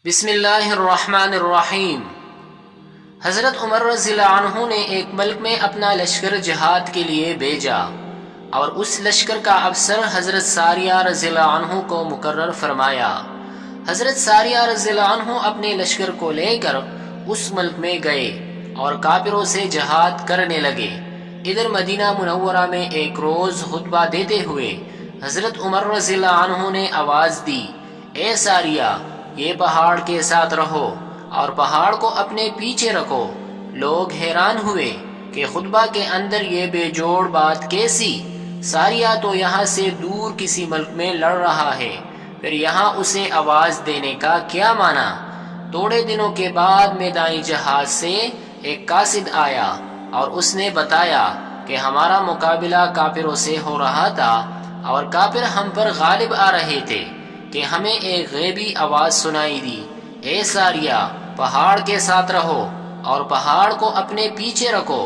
بسم اللہ الرحمن الرحیم۔ حضرت عمر رضی اللہ عنہ نے ایک ملک میں اپنا لشکر جہاد کے لیے بھیجا اور اس لشکر کا افسر حضرت ساریہ رضی اللہ عنہ کو مقرر فرمایا۔ حضرت ساریہ رضی اللہ عنہ اپنے لشکر کو لے کر اس ملک میں گئے اور کافروں سے جہاد کرنے لگے۔ ادھر مدینہ منورہ میں ایک روز خطبہ دیتے ہوئے حضرت عمر رضی اللہ عنہ نے آواز دی، اے ساریہ، یہ پہاڑ کے ساتھ رہو اور پہاڑ کو اپنے پیچھے رکھو۔ لوگ حیران ہوئے کہ خطبہ کے اندر یہ بے جوڑ بات کیسی؟ ساریہ تو یہاں سے دور کسی ملک میں لڑ رہا ہے، پھر یہاں اسے آواز دینے کا کیا معنی؟ تھوڑے دنوں کے بعد میدانی جہاد سے ایک قاصد آیا اور اس نے بتایا کہ ہمارا مقابلہ کافروں سے ہو رہا تھا اور کافر ہم پر غالب آ رہے تھے کہ ہمیں ایک غیبی آواز سنائی دی، اے ساریہ، پہاڑ کے ساتھ رہو اور پہاڑ کو اپنے پیچھے رکھو۔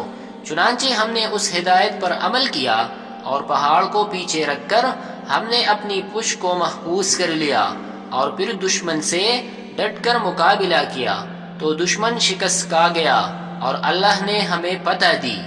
چنانچہ ہم نے اس ہدایت پر عمل کیا اور پہاڑ کو پیچھے رکھ کر ہم نے اپنی پشت کو محفوظ کر لیا اور پھر دشمن سے ڈٹ کر مقابلہ کیا تو دشمن شکست کھا گیا اور اللہ نے ہمیں فتح دی۔